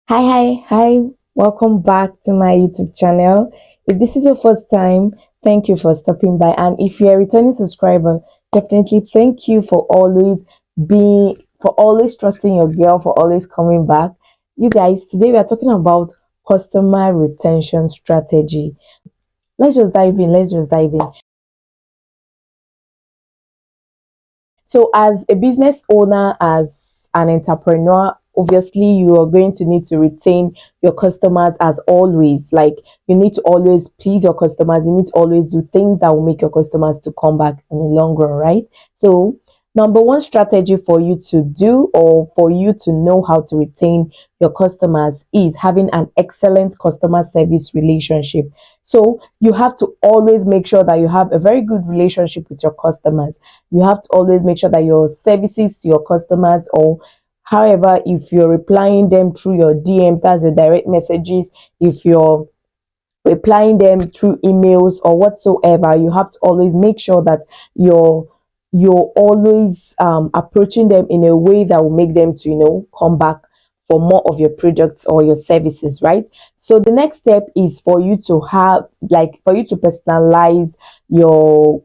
Hi. Welcome back to my YouTube channel. If this is your first time, thank you for stopping by. And if you're a returning subscriber, definitely thank you for always trusting your girl, for always coming back. You guys, today we are talking about customer retention strategy. Let's just dive in. So, as a business owner, as an entrepreneur, obviously you are going to need to retain your customers as always. Like, you need to always please your customers. You need to always do things that will make your customers to come back in the long run, right? So, number one strategy for you to do or for you to know how to retain your customers is having an excellent customer service relationship. So, you have to always make sure that you have a very good relationship with your customers. You have to always make sure that your services to your customers, or however, if you're replying them through your DMs, that's the direct messages, if you're replying them through emails or whatsoever, you have to always make sure that you're you're always approaching them in a way that will make them to come back for more of your products or your services, right? So the next step is for you to have, like, for you to personalize your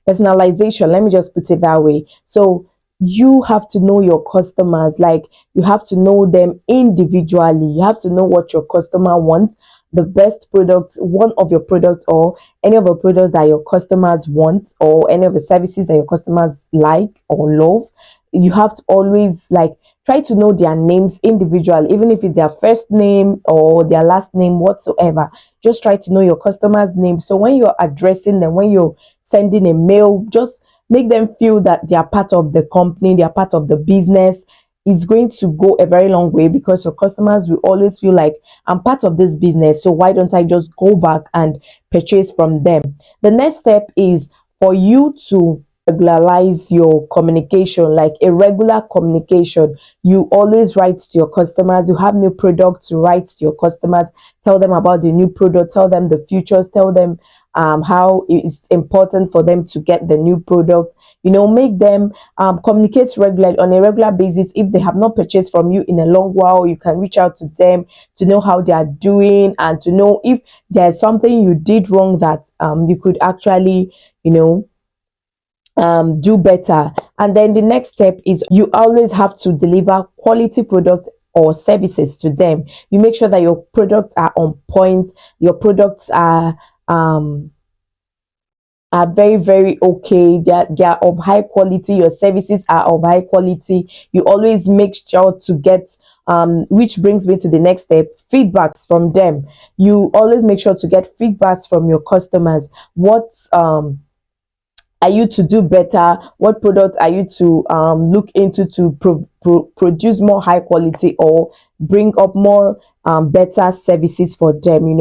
personalization, let me just put it that way. So you have to know your customers, like, you have to know them individually. You have to know what your customer wants, the best product, one of your products, or any of the products that your customers want, or any of the services that your customers like or love. You have to always, like, try to know their names individually, even if it's their first name or their last name whatsoever. Just try to know your customers name, so when you're addressing them, when you're sending a mail, just make them feel that they are part of the company, they are part of the business. Is going to go a very long way, because your customers will always feel like, I'm part of this business, so why don't I just go back and purchase from them? The next step is for you to regularize your communication, like a regular communication. You always write to your customers. You have new products to write to your customers, tell them about the new product, tell them the futures, tell them how it's important for them to get the new product. Make them communicate regularly, on a regular basis. If they have not purchased from you in a long while, you can reach out to them to know how they are doing, and to know if there's something you did wrong that you could actually, you know, do better. And then the next step is you always have to deliver quality products or services to them. You make sure that your products are on point, your products are very, very okay. They are of high quality. Your services are of high quality. You always make sure to get, which brings me to the next step, feedbacks from them. You always make sure to get feedbacks from your customers. What are you to do better? What product are you to look into to produce more high quality, or bring up more better services for them?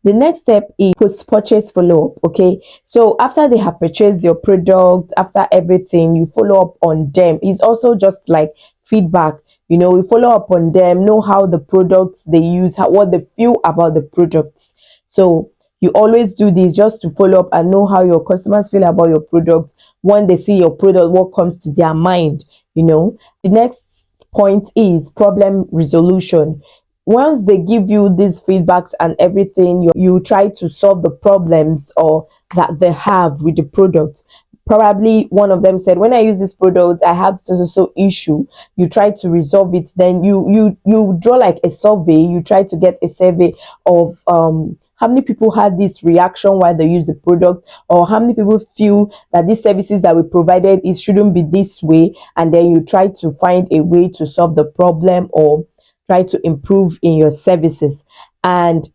The next step is post purchase follow up. Okay, so after they have purchased your product, after everything, you follow up on them. It's also just like feedback. We follow up on them, know how the products they use, what they feel about the products. So you always do this just to follow up and know how your customers feel about your products. When they see your product, what comes to their mind. The next point is problem resolution. Once they give you these feedbacks and everything, you try to solve the problems or that they have with the product. Probably one of them said, when I use this product, I have so issue. You try to resolve it. Then you draw like a survey. You try to get a survey of how many people had this reaction while they use the product, or how many people feel that these services that we provided, it shouldn't be this way. And then you try to find a way to solve the problem, or try to improve in your services. And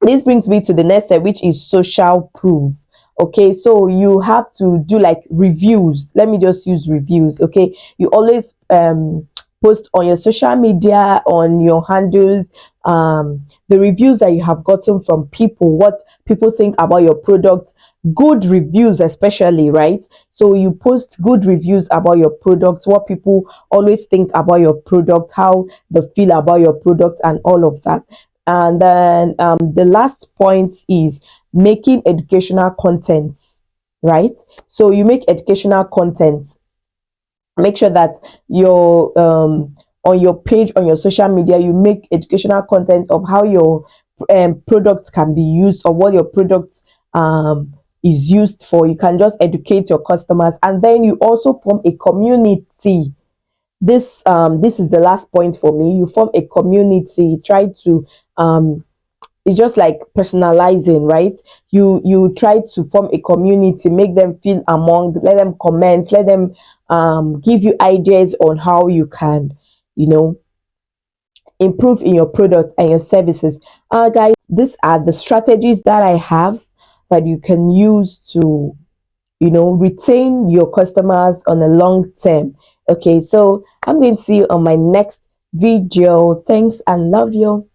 this brings me to the next step, which is social proof. Okay, so you have to do like reviews. Let me just use reviews. Okay, you always post on your social media, on your handles, the reviews that you have gotten from people, what people think about your product, good reviews especially, right? So you post good reviews about your product, what people always think about your product, how they feel about your product, and all of that. And then the last point is making educational content, right? So you make educational content. Make sure that your on your page, on your social media, you make educational content of how your products can be used, or what your products is used for. You can just educate your customers, and then you also form a community. This is the last point for me. You form a community, try to it's just like personalizing, right? You try to form a community, make them feel among, let them comment, let them give you ideas on how you can, you know, improve in your products and your services. Guys, these are the strategies that I have that you can use to, retain your customers on a long term. Okay, so I'm going to see you on my next video. Thanks and love you.